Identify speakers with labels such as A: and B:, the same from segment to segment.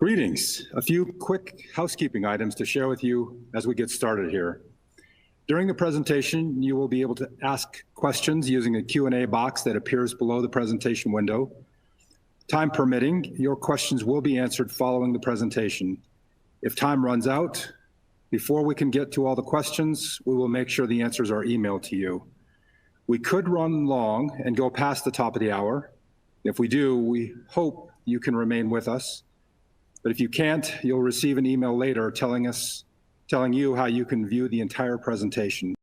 A: Greetings. A few quick housekeeping items to share with you as we get started here. During the presentation, you will be able to ask questions using a Q&A box that appears below the presentation window. Time permitting, your questions will be answered following the presentation. If time runs out, before we can get to all the questions, we will make sure the answers are emailed to you. We could run long and go past the top of the hour. If we do, we hope you can remain with us. But if you can't, you'll receive an email later telling you how you can view the entire presentation.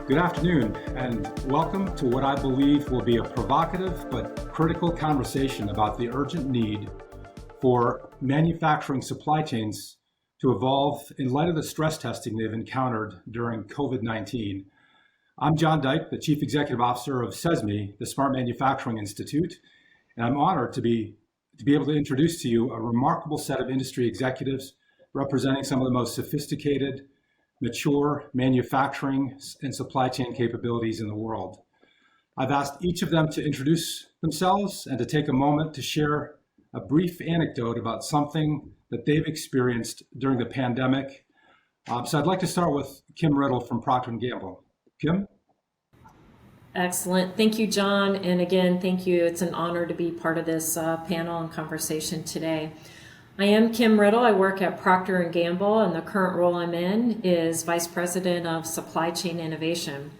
A: Good afternoon, and welcome to what I believe will be a provocative but critical conversation about the urgent need for manufacturing supply chains to evolve in light of the stress testing they've encountered during COVID-19. I'm John Dyke, the Chief Executive Officer of CESMII, the Smart Manufacturing Institute, and I'm honored to be able to introduce to you a remarkable set of industry executives representing some of the most sophisticated, mature manufacturing and supply chain capabilities in the world. I've asked each of them to introduce themselves and to take a moment to share a brief anecdote about something that they've experienced during the pandemic. So I'd like to start with Kim Riddle from Procter & Gamble. Kim?
B: Excellent. Thank you, John. And again, thank you. It's an honor to be part of this panel and conversation today. I am Kim Riddle. I work at Procter & Gamble, and the current role I'm in is Vice President of Supply Chain Innovation.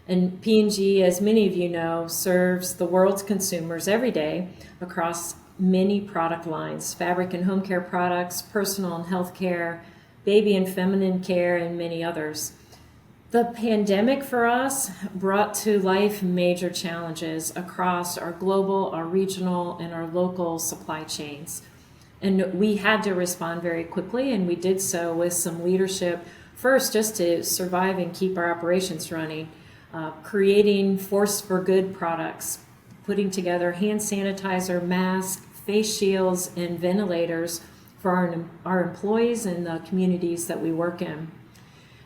B: And P&G, as many of you know, serves the world's consumers every day across many product lines: fabric and home care products, personal and health care, baby and feminine care, and many others. The pandemic for us brought to life major challenges across our global, our regional, and our local supply chains. And we had to respond very quickly, and we did so with some leadership, first just to survive and keep our operations running, creating force for good products, putting together hand sanitizer, masks, face shields, and ventilators for our employees and the communities that we work in.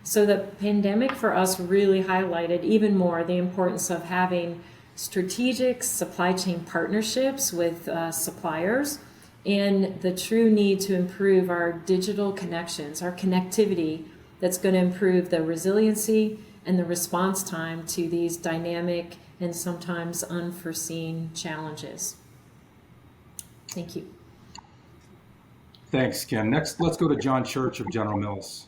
B: So the pandemic for us really highlighted even more the importance of having strategic supply chain partnerships with suppliers, and the true need to improve our digital connections, our connectivity that's going to improve the resiliency and the response time to these dynamic and sometimes unforeseen challenges. Thank you.
A: Thanks, Kim. Next, let's go to John Church of General Mills.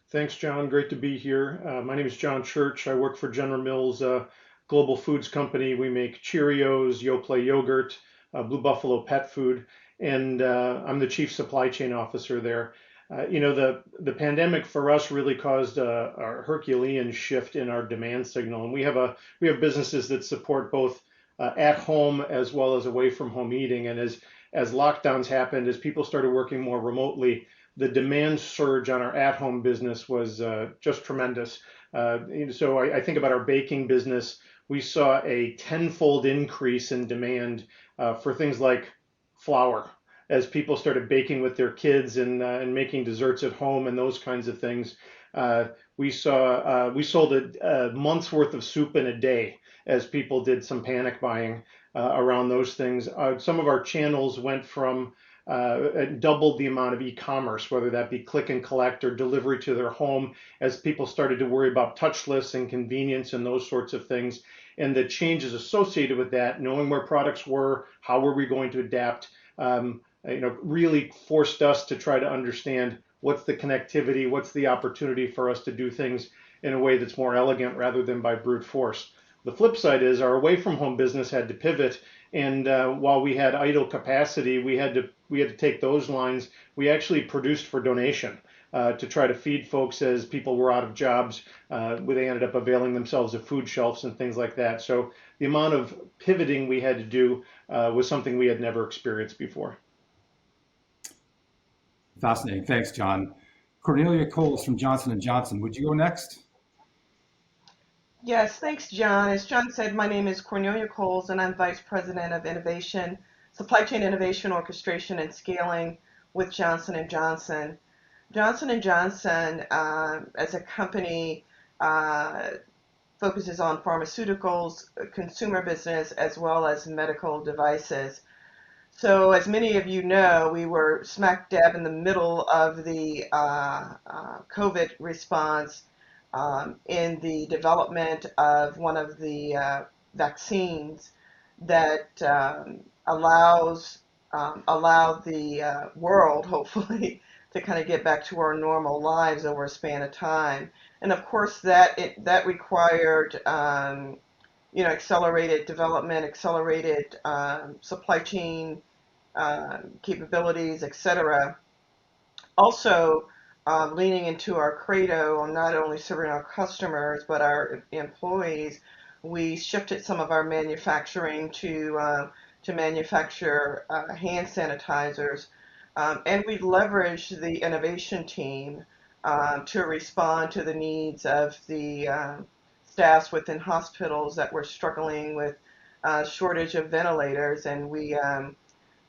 C: Thanks, John. Great to be here. My name is John Church. I work for General Mills, a global foods company. We make Cheerios, Yoplait yogurt, Blue Buffalo pet food, and I'm the chief supply chain officer there. The pandemic for us really caused a Herculean shift in our demand signal, and we have businesses that support both at home as well as away from home eating. And as lockdowns happened, as people started working more remotely, the demand surge on our at home business was just tremendous. So I think about our baking business. We saw a tenfold increase in demand for things like flour as people started baking with their kids and making desserts at home and those kinds of things. We sold a month's worth of soup in a day as people did some panic buying around those things. Some of our channels went from doubled the amount of e-commerce, whether that be click and collect or delivery to their home, as people started to worry about touchless and convenience and those sorts of things. And the changes associated with that, knowing where products were, how were we going to adapt, really forced us to try to understand what's the connectivity, what's the opportunity for us to do things in a way that's more elegant rather than by brute force. The flip side is our away from home business had to pivot, and while we had idle capacity, we had to take those lines. We actually produced for donation to try to feed folks as people were out of jobs. They ended up availing themselves of food shelves and things like that. So the amount of pivoting we had to do was something we had never experienced before.
A: Fascinating. Thanks, John. Cornelia Coles from Johnson & Johnson. Would you go next?
D: Yes, thanks, John. As John said, my name is Cornelia Coles, and I'm Vice President of Innovation, Supply Chain Innovation Orchestration and Scaling with Johnson and Johnson. Johnson and Johnson, as a company, uh, focuses on pharmaceuticals, consumer business, as well as medical devices. So, as many of you know, we were smack dab in the middle of the COVID response in the development of one of the vaccines that allow the world, hopefully, to kind of get back to our normal lives over a span of time. And of course, that required accelerated development, accelerated supply chain capabilities, etc. Also, leaning into our credo on not only serving our customers but our employees, we shifted some of our manufacturing to manufacture hand sanitizers, and we leveraged the innovation team to respond to the needs of the staffs within hospitals that were struggling with shortage of ventilators, and we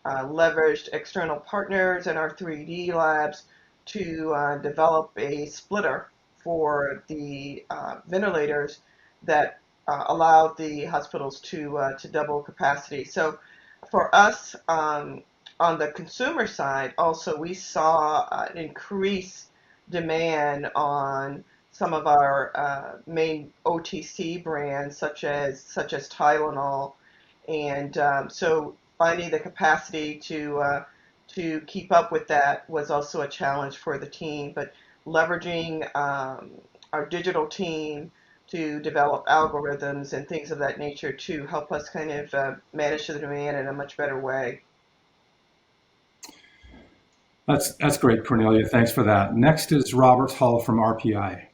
D: leveraged external partners in our 3D labs to develop a splitter for the ventilators that allowed the hospitals to double capacity. So for us, on the consumer side, also we saw an increased demand on some of our main OTC brands, such as Tylenol, and so finding the capacity to keep up with that was also a challenge for the team. But leveraging our digital team to develop algorithms and things of that nature to help us kind of manage the demand in a much better way.
A: That's great, Cornelia. Thanks for that. Next is Robert Hull from RPI.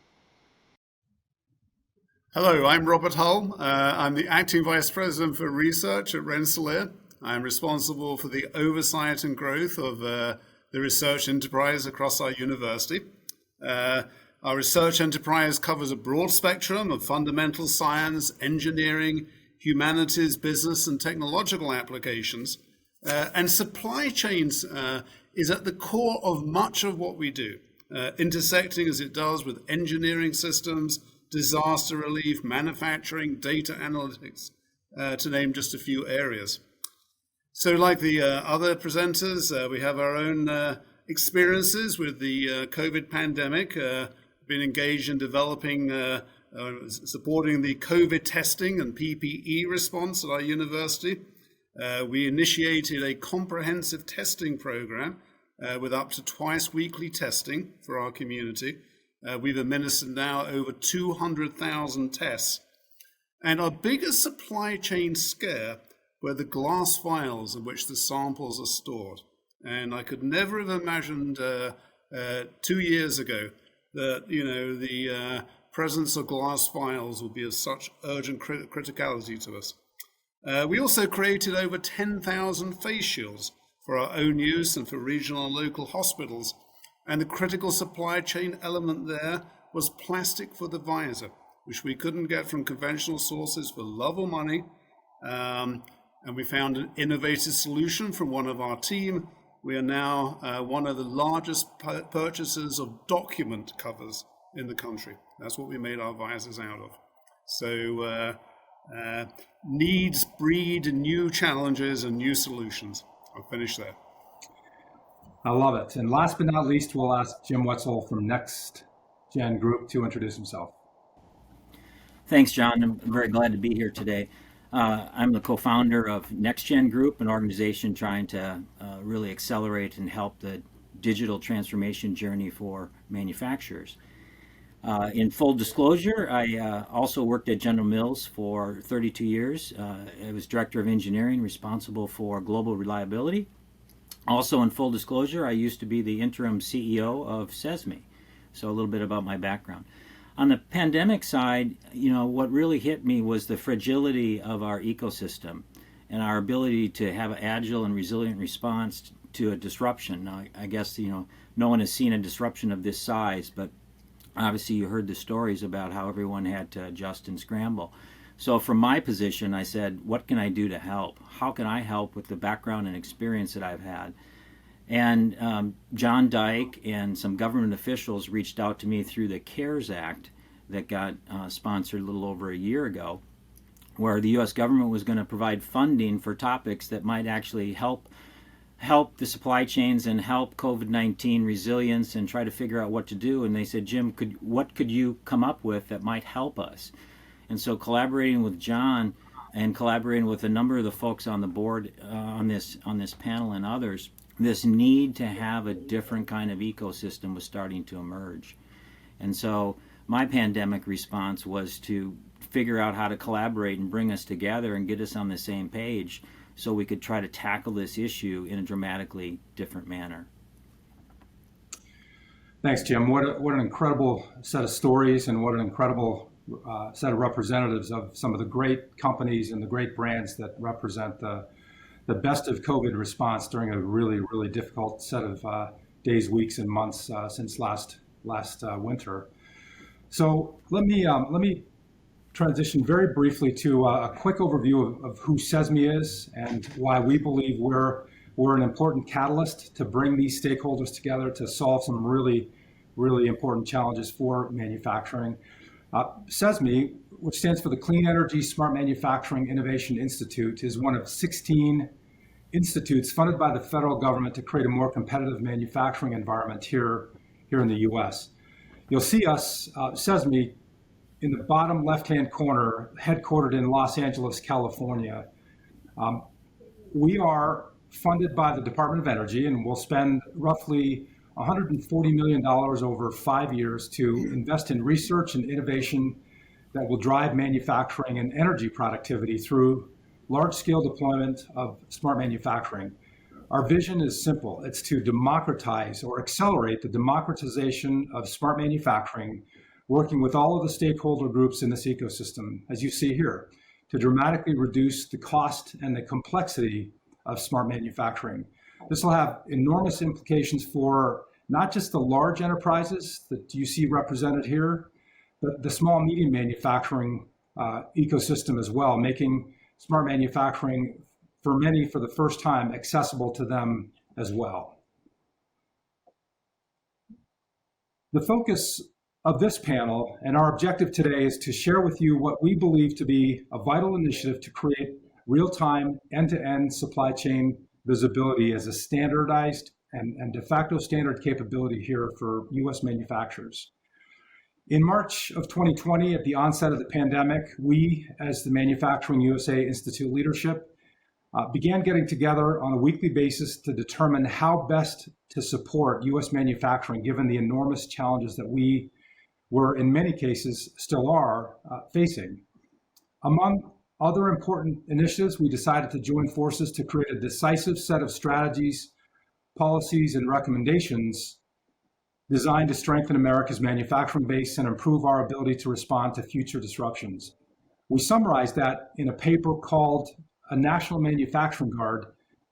E: Hello, I'm Robert Hull. I'm the Acting Vice President for Research at Rensselaer. I'm responsible for the oversight and growth of the research enterprise across our university. Our research enterprise covers a broad spectrum of fundamental science, engineering, humanities, business, and technological applications. And supply chains is at the core of much of what we do, intersecting as it does with engineering systems, disaster relief, manufacturing, data analytics, to name just a few areas. So like the other presenters, we have our own experiences with the COVID pandemic, been engaged in developing, supporting the COVID testing and PPE response at our university. We initiated a comprehensive testing program with up to twice weekly testing for our community. We've administered now over 200,000 tests. And our biggest supply chain scare were the glass vials in which the samples are stored. And I could never have imagined 2 years ago that, the presence of glass vials would be of such urgent criticality to us. We also created over 10,000 face shields for our own use and for regional and local hospitals. And the critical supply chain element there was plastic for the visor, which we couldn't get from conventional sources for love or money. And we found an innovative solution from one of our team. We are now one of the largest purchasers of document covers in the country. That's what we made our visors out of. So needs breed new challenges and new solutions. I'll finish there.
A: I love it. And last but not least, we'll ask Jim Wetzel from Next Gen Group to introduce himself.
F: Thanks, John. I'm very glad to be here today. I'm the co-founder of Next Gen Group, an organization trying to really accelerate and help the digital transformation journey for manufacturers. In full disclosure, I also worked at General Mills for 32 years. I was director of engineering, responsible for global reliability. Also, in full disclosure, I used to be the interim CEO of CESMII. So a little bit about my background. On the pandemic side, what really hit me was the fragility of our ecosystem and our ability to have an agile and resilient response to a disruption. Now, I guess, no one has seen a disruption of this size, but Obviously, you heard the stories about how everyone had to adjust and scramble. So from my position, I said, what can I do to help? How can I help with the background and experience that I've had? And John Dyke and some government officials reached out to me through the CARES Act that got sponsored a little over a year ago, where the U.S. government was going to provide funding for topics that might actually help the supply chains and help COVID-19 resilience and try to figure out what to do. And they said, Jim, what could you come up with that might help us? And so collaborating with John and collaborating with a number of the folks on the board on this panel and others, this need to have a different kind of ecosystem was starting to emerge. And so my pandemic response was to figure out how to collaborate and bring us together and get us on the same page so we could try to tackle this issue in a dramatically different manner.
A: Thanks, Jim. What an incredible set of stories, and what an incredible set of representatives of some of the great companies and the great brands that represent the best of COVID response during a really, really difficult set of days, weeks, and months since last winter. So let me transition very briefly to a quick overview of who CESMII is and why we believe we're an important catalyst to bring these stakeholders together to solve some really, really important challenges for manufacturing. CESMII, which stands for the Clean Energy Smart Manufacturing Innovation Institute, is one of 16 institutes funded by the federal government to create a more competitive manufacturing environment here in the U.S. You'll see us, CESMII, in the bottom left-hand corner, headquartered in Los Angeles, California. We are funded by the Department of Energy, and we'll spend roughly $140 million over 5 years to invest in research and innovation that will drive manufacturing and energy productivity through large-scale deployment of smart manufacturing. Our vision is simple. It's to democratize or accelerate the democratization of smart manufacturing, working with all of the stakeholder groups in this ecosystem, as you see here, to dramatically reduce the cost and the complexity of smart manufacturing. This will have enormous implications for not just the large enterprises that you see represented here, but the small, medium manufacturing ecosystem as well, making smart manufacturing for many for the first time accessible to them as well. The focus of this panel and our objective today is to share with you what we believe to be a vital initiative to create real-time, end-to-end supply chain visibility as a standardized and de facto standard capability here for U.S. manufacturers. In March of 2020, at the onset of the pandemic, we, as the Manufacturing USA Institute leadership, began getting together on a weekly basis to determine how best to support U.S. manufacturing, given the enormous challenges that we were, in many cases, still are facing. Among other important initiatives, we decided to join forces to create a decisive set of strategies, policies, and recommendations designed to strengthen America's manufacturing base and improve our ability to respond to future disruptions. We summarized that in a paper called A National Manufacturing Guard,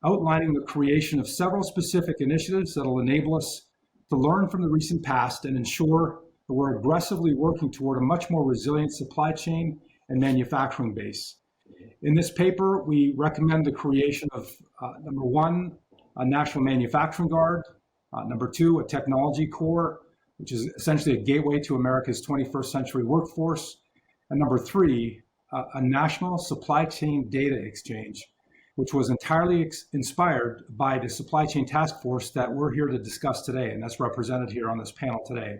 A: outlining the creation of several specific initiatives that will enable us to learn from the recent past and ensure that we're aggressively working toward a much more resilient supply chain and manufacturing base. In this paper, we recommend the creation of, number one, a National Manufacturing Guard, number two, a Technology Corps, which is essentially a gateway to America's 21st century workforce, and number three, a National Supply Chain Data Exchange, which was entirely inspired by the Supply Chain Task Force that we're here to discuss today, and that's represented here on this panel today.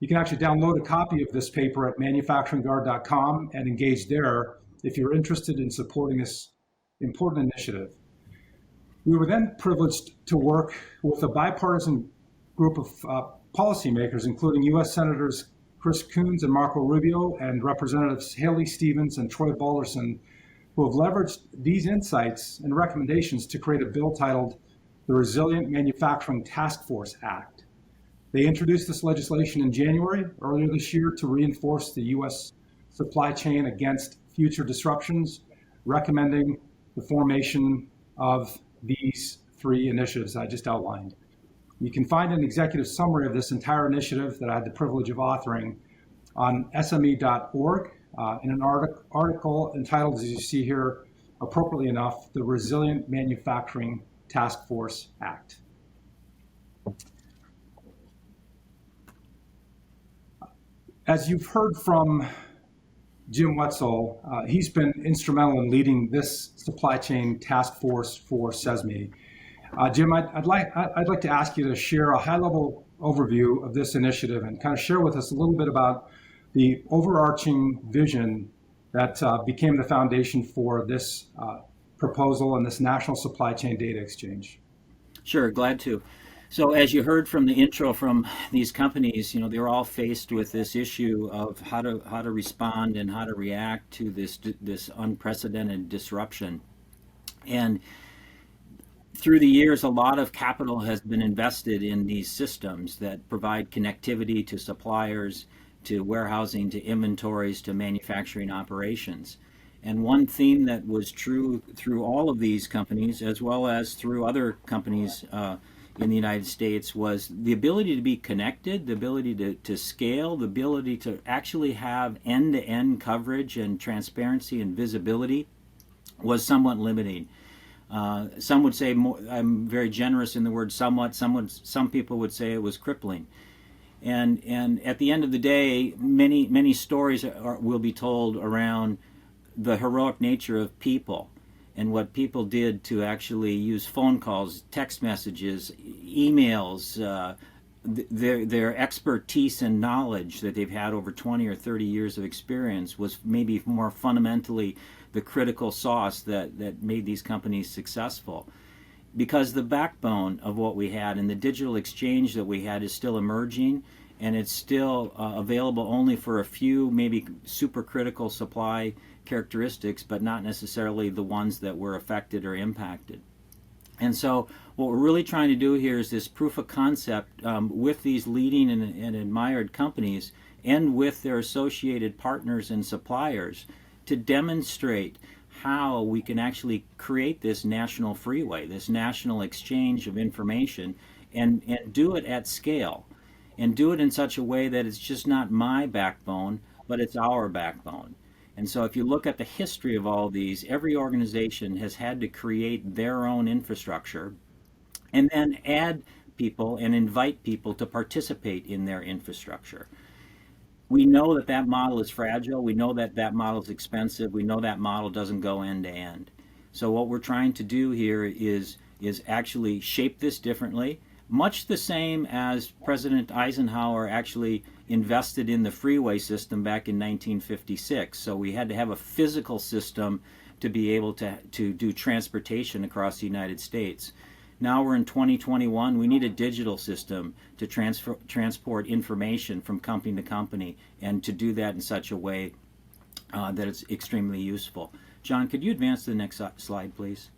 A: You can actually download a copy of this paper at manufacturingguard.com and engage there if you're interested in supporting this important initiative. We were then privileged to work with a bipartisan group of policymakers, including U.S. Senators Chris Coons and Marco Rubio, and Representatives Haley Stevens and Troy Balderson, who have leveraged these insights and recommendations to create a bill titled the Resilient Manufacturing Task Force Act. They introduced this legislation in January, earlier this year, to reinforce the U.S. supply chain against future disruptions, recommending the formation of these three initiatives I just outlined. You can find an executive summary of this entire initiative that I had the privilege of authoring on sme.org in an article entitled, as you see here, appropriately enough, the Resilient Manufacturing Task Force Act. As you've heard from Jim Wetzel, he's been instrumental in leading this supply chain task force for CESMII. Jim, I'd like to ask you to share a high-level overview of this initiative and kind of share with us a little bit about the overarching vision that became the foundation for this proposal and this national supply chain data exchange.
F: Sure, glad to. So as you heard from the intro from these companies, they're all faced with this issue of how to respond and how to react to this unprecedented disruption. And through the years, a lot of capital has been invested in these systems that provide connectivity to suppliers, to warehousing, to inventories, to manufacturing operations. And one theme that was true through all of these companies, as well as through other companies in the United States, was the ability to be connected, the ability to scale, the ability to actually have end-to-end coverage and transparency and visibility was somewhat limiting. Some would say, I'm very generous in the word somewhat, some people would say it was crippling. And at the end of the day, many stories will be told around the heroic nature of people and what people did to actually use phone calls, text messages, emails, their expertise and knowledge that they've had over 20 or 30 years of experience was maybe more fundamentally the critical sauce that made these companies successful. Because the backbone of what we had and the digital exchange that we had is still emerging, and it's still available only for a few maybe supercritical supply characteristics, but not necessarily the ones that were affected or impacted. And so what we're really trying to do here is this proof of concept with these leading and admired companies and with their associated partners and suppliers to demonstrate how we can actually create this national freeway, this national exchange of information, and do it at scale, and do it in such a way that it's just not my backbone, but it's our backbone. And so if you look at the history of all of these, every organization has had to create their own infrastructure and then add people and invite people to participate in their infrastructure. We know that that model is fragile. We know that that model is expensive. We know that model doesn't go end to end. So what we're trying to do here is actually shape this differently, much the same as President Eisenhower actually invested in the freeway system back in 1956. So we had to have a physical system to be able to do transportation across the United States. Now we're in 2021. We need a digital system to transport information from company to company, and to do that in such a way that it's extremely useful. John, could you advance to the next slide, please?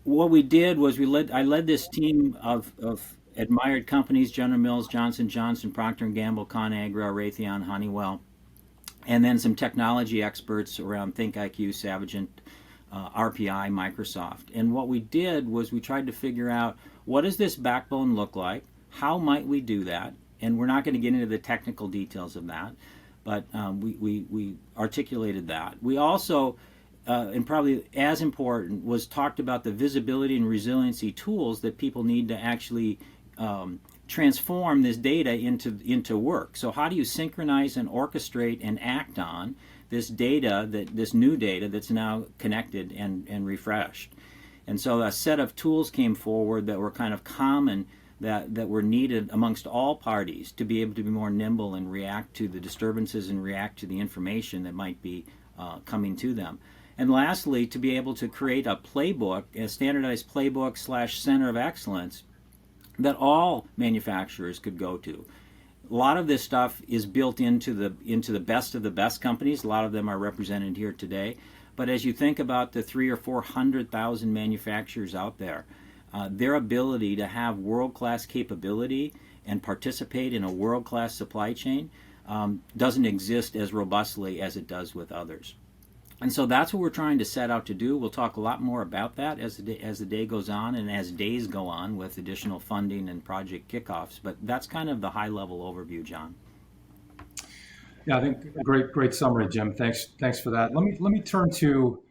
F: What we did was I led this team of admired companies: General Mills, Johnson & Johnson, Procter & Gamble, ConAgra, Raytheon, Honeywell, and then some technology experts around ThinkIQ, Savagent, RPI, Microsoft. And what we did was we tried to figure out, what does this backbone look like? How might we do that? And we're not going to get into the technical details of that, but we articulated that. We also, and probably as important, was talked about the visibility and resiliency tools that people need to actually transform this data into work. So how do you synchronize and orchestrate and act on this data, this new data that's now connected and refreshed? And so a set of tools came forward that were kind of common, that were needed amongst all parties to be able to be more nimble and react to the disturbances and react to the information that might be coming to them. And lastly, to be able to create a playbook, a standardized playbook / center of excellence that all manufacturers could go to. A lot of this stuff is built into the best of the best companies. A lot of them are represented here today. But as you think about the 300,000 or 400,000 manufacturers out there, their ability to have world-class capability and participate in a world-class supply chain doesn't exist as robustly as it does with others. And so that's what we're trying to set out to do. We'll talk a lot more about that as the day goes on and as days go on with additional funding and project kickoffs. But that's kind of the high level overview, John.
A: Yeah, I think great summary, Jim. Thanks for that. Let me turn to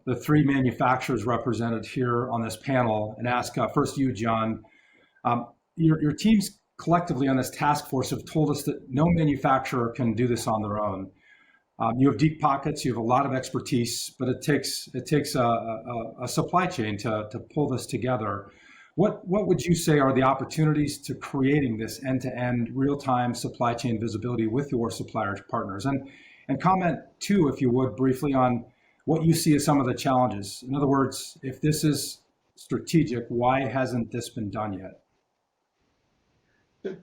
A: the three manufacturers represented here on this panel and ask first you, John. Your teams collectively on this task force have told us that no manufacturer can do this on their own. You have deep pockets, you have a lot of expertise, but it takes a supply chain to pull this together. What would you say are the opportunities to creating this end-to-end real-time supply chain visibility with your supplier partners? And comment too, if you would, briefly on what you see as some of the challenges. In other words, if this is strategic, why hasn't this been done yet?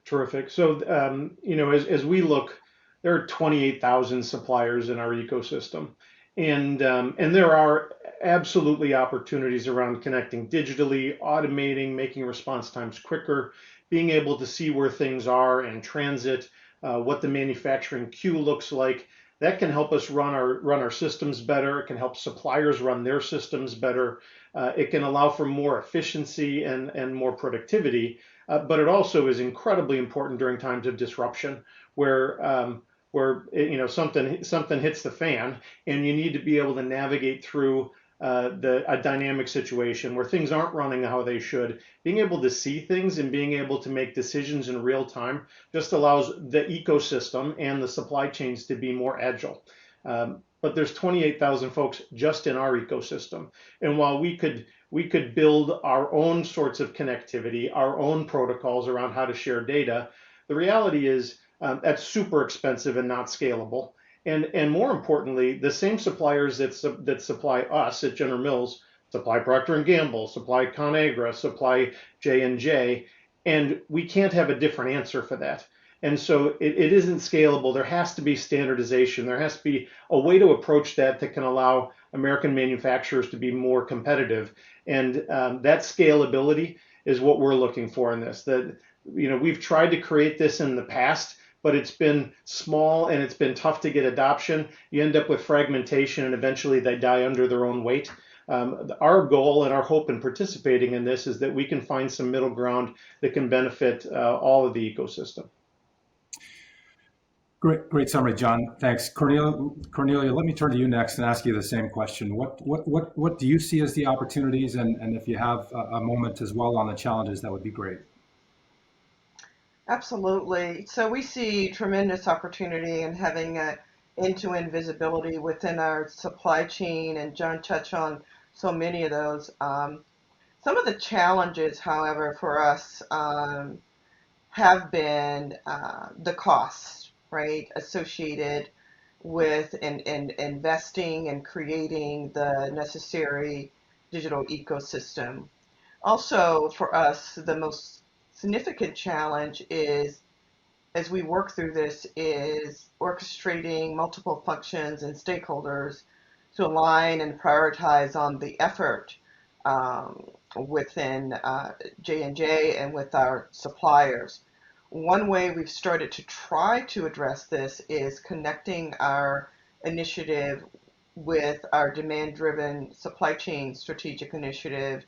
C: Terrific. So, as we look, there are 28,000 suppliers in our ecosystem, and there are absolutely opportunities around connecting digitally, automating, making response times quicker, being able to see where things are in transit, what the manufacturing queue looks like. That can help us run our systems better. It can help suppliers run their systems better. It can allow for more efficiency and more productivity. But it also is incredibly important during times of disruption, where something hits the fan, and you need to be able to navigate through a dynamic situation where things aren't running how they should. Being able to see things and being able to make decisions in real time just allows the ecosystem and the supply chains to be more agile. But there's 28,000 folks just in our ecosystem, and while we could build our own sorts of connectivity, our own protocols around how to share data, the reality is that's super expensive and not scalable. And more importantly, the same suppliers that supply us at General Mills supply Procter & Gamble, supply ConAgra, supply J&J, and we can't have a different answer for that. And so it isn't scalable. There has to be standardization. There has to be a way to approach that can allow American manufacturers to be more competitive. And that scalability is what we're looking for in this. We've tried to create this in the past, but it's been small and it's been tough to get adoption. You end up with fragmentation and eventually they die under their own weight. Our goal and our hope in participating in this is that we can find some middle ground that can benefit all of the ecosystem.
A: Great summary, John. Thanks. Cornelia, let me turn to you next and ask you the same question. What do you see as the opportunities? And if you have a moment as well on the challenges, that would be great.
D: Absolutely. So we see tremendous opportunity in having end-to-end visibility within our supply chain, and John touched on so many of those. Some of the challenges, however, for us have been the costs, right, associated with investing and creating the necessary digital ecosystem. Also, for us, the most significant challenge is, as we work through this, is orchestrating multiple functions and stakeholders to align and prioritize on the effort within J&J and with our suppliers. One way we've started to try to address this is connecting our initiative with our demand-driven supply chain strategic initiative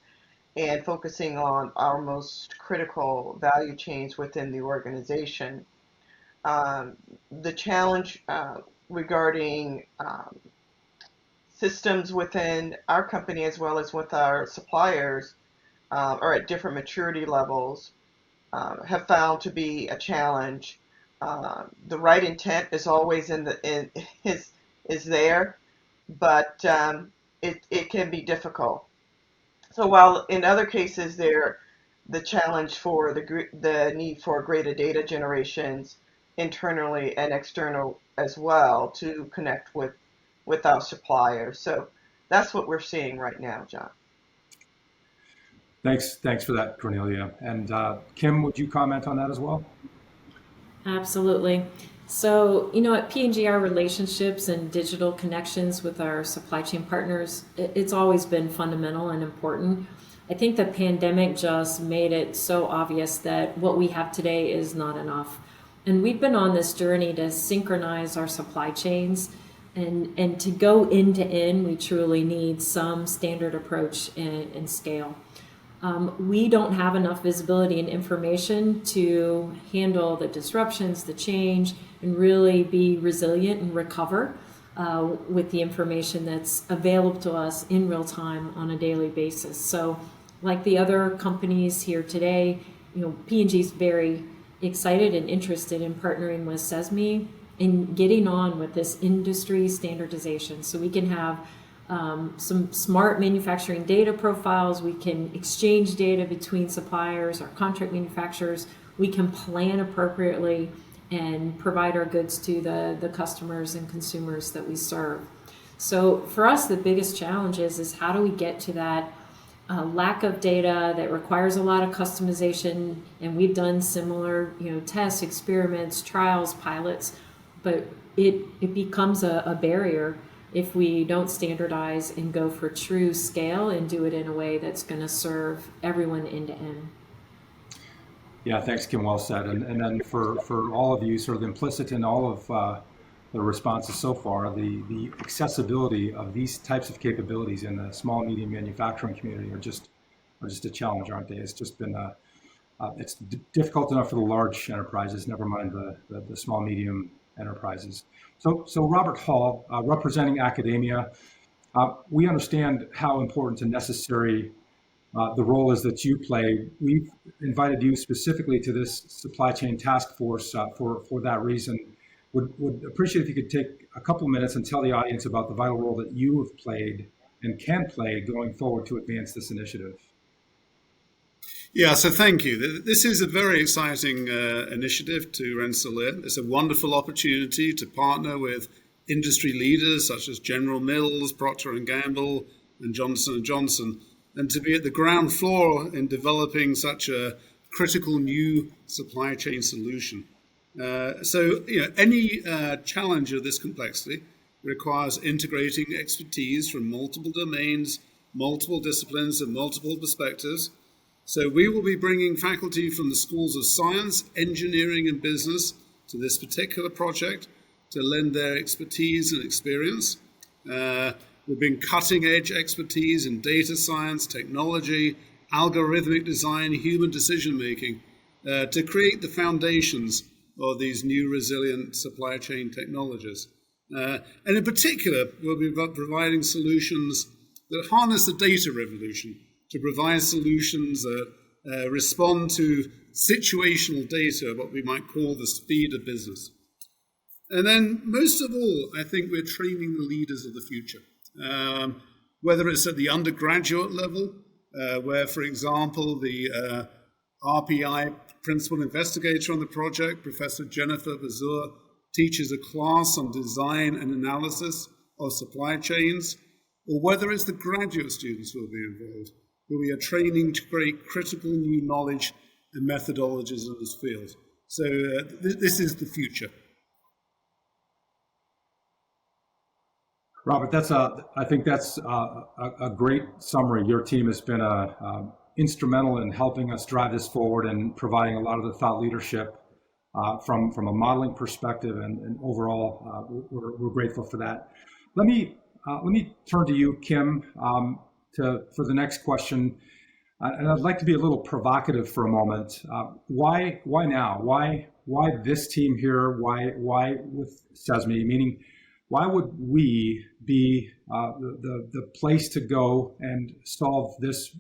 D: and focusing on our most critical value chains within the organization. The challenge regarding systems within our company as well as with our suppliers are at different maturity levels, have found to be a challenge. The right intent is always is there, but it can be difficult. So while in other cases the challenge for the need for greater data generations internally and external as well to connect with our suppliers. So that's what we're seeing right now, John.
A: Thanks for that, Cornelia. And Kim, would you comment on that as well?
B: Absolutely. So, at P&G, our relationships and digital connections with our supply chain partners, it's always been fundamental and important. I think the pandemic just made it so obvious that what we have today is not enough. And we've been on this journey to synchronize our supply chains And to go end to end, we truly need some standard approach and scale. We don't have enough visibility and information to handle the disruptions, the change, and really be resilient and recover with the information that's available to us in real time on a daily basis. So like the other companies here today, P&G is very excited and interested in partnering with CESMII in getting on with this industry standardization so we can have some smart manufacturing data profiles. We can exchange data between suppliers, our contract manufacturers. We can plan appropriately and provide our goods to the customers and consumers that we serve. So for us, the biggest challenge is how do we get to that lack of data that requires a lot of customization? And we've done similar, tests, experiments, trials, pilots, but it becomes a barrier if we don't standardize and go for true scale and do it in a way that's going to serve everyone end to end.
A: Yeah, thanks, Kim. Well said. And then for all of you, sort of implicit in all of the responses so far, the accessibility of these types of capabilities in the small medium manufacturing community are just a challenge, aren't they? It's just been it's difficult enough for the large enterprises, never mind the small medium enterprises. So Robert Hall, representing academia, we understand how important and necessary the role is that you play. We've invited you specifically to this supply chain task force for that reason. Would appreciate if you could take a couple of minutes and tell the audience about the vital role that you have played and can play going forward to advance this initiative.
E: Yeah, so thank you. This is a very exciting initiative to Rensselaer. It's a wonderful opportunity to partner with industry leaders such as General Mills, Procter & Gamble, and Johnson & Johnson, and to be at the ground floor in developing such a critical new supply chain solution. Any challenge of this complexity requires integrating expertise from multiple domains, multiple disciplines, and multiple perspectives. So we will be bringing faculty from the schools of science, engineering, and business to this particular project to lend their expertise and experience. We'll bring cutting-edge expertise in data science, technology, algorithmic design, human decision-making to create the foundations of these new resilient supply chain technologies. And in particular, we'll be providing solutions that harness the data revolution to provide solutions that respond to situational data, what we might call the speed of business. And then most of all, I think we're training the leaders of the future, whether it's at the undergraduate level, where, for example, the RPI principal investigator on the project, Professor Jennifer Bazur, teaches a class on design and analysis of supply chains, or whether it's the graduate students who will be involved, who we are training to create critical new knowledge and methodologies in this field. So this is the future.
A: Robert, I think that's a great summary. Your team has been instrumental in helping us drive this forward and providing a lot of the thought leadership from a modeling perspective, and overall, we're grateful for that. Let me turn to you, Kim, for the next question, and I'd like to be a little provocative for a moment. Why now? Why this team here? Why with CESMII? Meaning, why would we be the place to go and solve this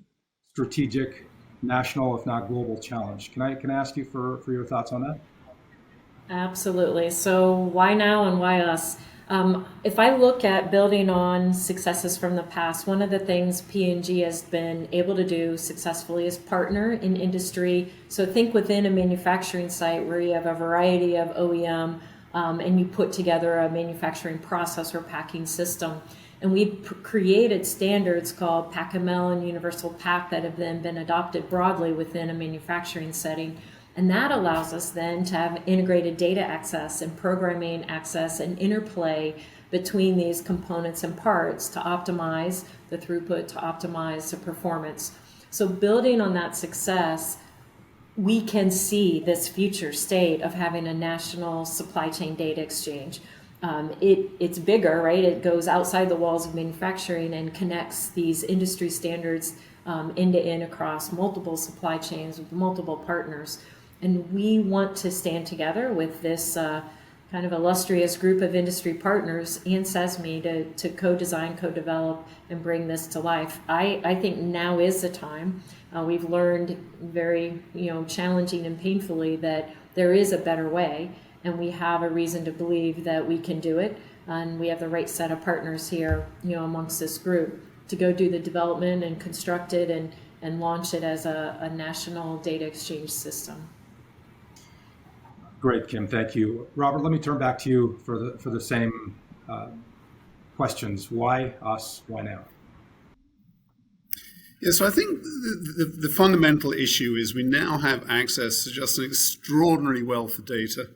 A: strategic, national, if not global, challenge? Can I ask you for your thoughts on that?
B: Absolutely. So why now and why us? If I look at building on successes from the past, one of the things P&G has been able to do successfully is partner in industry. So think within a manufacturing site where you have a variety of OEM and you put together a manufacturing process or packing system. And we've created standards called PACML and Universal PAC that have then been adopted broadly within a manufacturing setting. And that allows us then to have integrated data access and programming access and interplay between these components and parts to optimize the throughput, to optimize the performance. So building on that success, we can see this future state of having a national supply chain data exchange. It's bigger, right? It goes outside the walls of manufacturing and connects these industry standards end to end across multiple supply chains with multiple partners. And we want to stand together with this kind of illustrious group of industry partners and CESMII to co-design, co-develop, and bring this to life. I think now is the time. We've learned very challenging and painfully that there is a better way, and we have a reason to believe that we can do it. And we have the right set of partners here, amongst this group to go do the development and construct it and launch it as a national data exchange system.
A: Great, Kim. Thank you. Robert, let me turn back to you for the same questions. Why us? Why now?
E: Yeah, so I think the fundamental issue is we now have access to just an extraordinary wealth of data,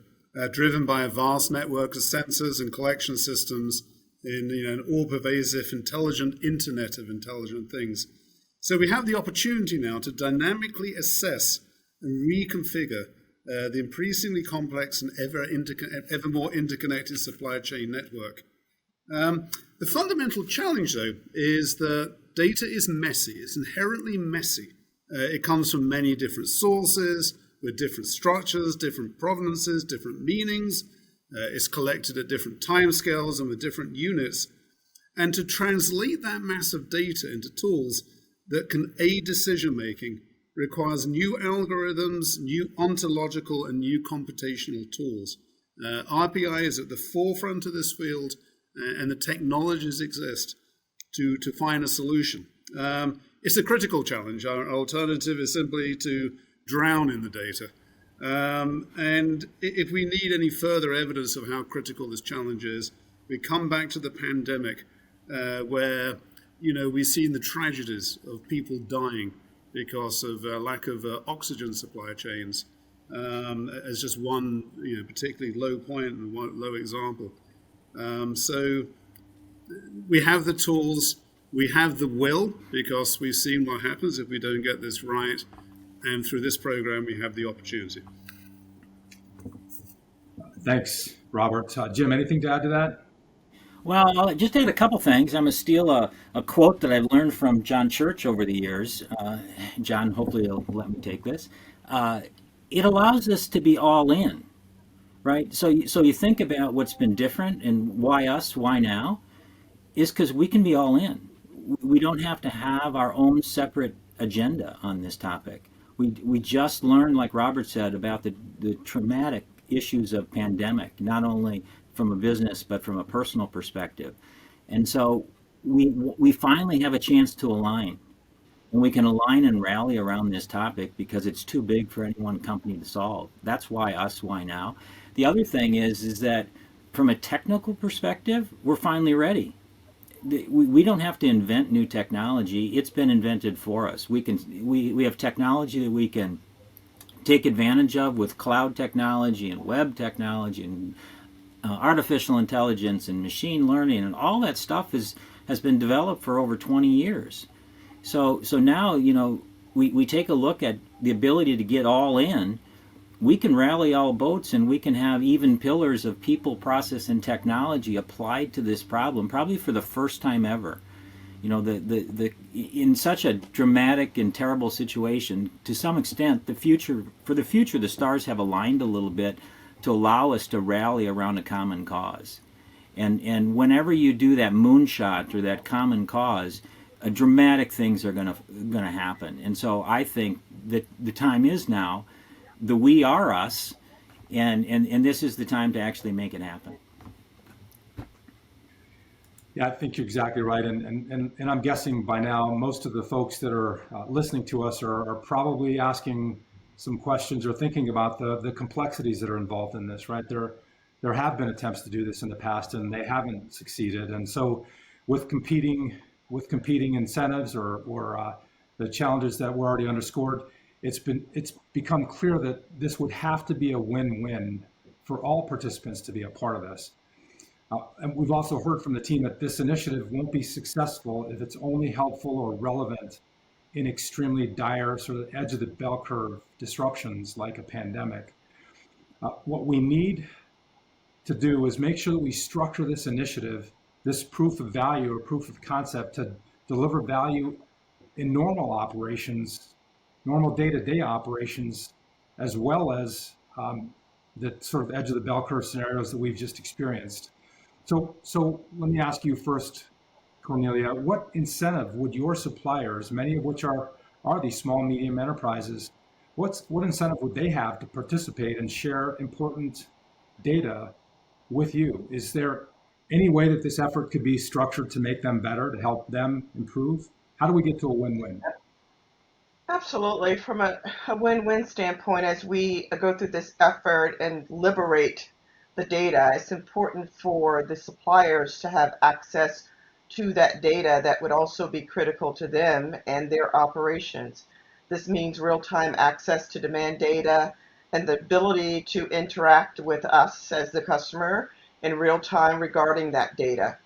E: driven by a vast network of sensors and collection systems in an all-pervasive, intelligent internet of intelligent things. So we have the opportunity now to dynamically assess and reconfigure the increasingly complex and ever more interconnected supply chain network. The fundamental challenge, though, is that data is messy. It's inherently messy. It comes from many different sources with different structures, different provenances, different meanings. It's collected at different timescales and with different units. And to translate that massive data into tools that can aid decision-making requires new algorithms, new ontological and new computational tools. RPI is at the forefront of this field, and the technologies exist to find a solution. It's a critical challenge. Our alternative is simply to drown in the data. And if we need any further evidence of how critical this challenge is, we come back to the pandemic, where we've seen the tragedies of people dying because of lack of oxygen supply chains, as just one particularly low point and one low example. So we have the tools, we have the will, because we've seen what happens if we don't get this right, and through this program we have the opportunity.
A: Thanks, Robert. Jim, anything to add to that?
F: Well, I'll just add a couple things. I'm going to steal a quote that I've learned from John Church over the years. John, hopefully he'll let me take this. It allows us to be all in, right? So you think about what's been different and why us, why now, is because we can be all in. We don't have to have our own separate agenda on this topic. We just learned, like Robert said, about the traumatic issues of pandemic, not only from a business, but from a personal perspective. And so we finally have a chance to align. And we can align and rally around this topic because it's too big for any one company to solve. That's why us, why now. The other thing is that from a technical perspective, we're finally ready. We don't have to invent new technology. It's been invented for us. We have technology that we can take advantage of with cloud technology and web technology and artificial intelligence and machine learning, and all that stuff has been developed for over 20 years. So now, we take a look at the ability to get all in. We can rally all boats, and we can have even pillars of people, process, and technology applied to this problem, probably for the first time ever. In such a dramatic and terrible situation, to some extent, the future, the stars have aligned a little bit to allow us to rally around a common cause. And whenever you do that moonshot or that common cause, dramatic things are gonna happen. And so I think that the time is now. The we are us, and this is the time to actually make it happen.
A: Yeah, I think you're exactly right. And I'm guessing by now most of the folks that are listening to us are probably asking some questions or thinking about the complexities that are involved in this, right? There have been attempts to do this in the past and they haven't succeeded. And so with competing incentives or the challenges that were already underscored, it's become clear that this would have to be a win-win for all participants to be a part of this. And we've also heard from the team that this initiative won't be successful if it's only helpful or relevant in extremely dire, sort of edge of the bell curve disruptions like a pandemic. What we need to do is make sure that we structure this initiative, this proof of value or proof of concept, to deliver value in normal operations, normal day-to-day operations, as well as the sort of edge of the bell curve scenarios that we've just experienced. So let me ask you first, Cornelia, what incentive would your suppliers, many of which are these small, medium enterprises, what incentive would they have to participate and share important data with you? Is there any way that this effort could be structured to make them better, to help them improve? How do we get to a win-win?
D: Absolutely. From a win-win standpoint, as we go through this effort and liberate the data, it's important for the suppliers to have access to that data that would also be critical to them and their operations. This means real-time access to demand data and the ability to interact with us as the customer in real time regarding that data.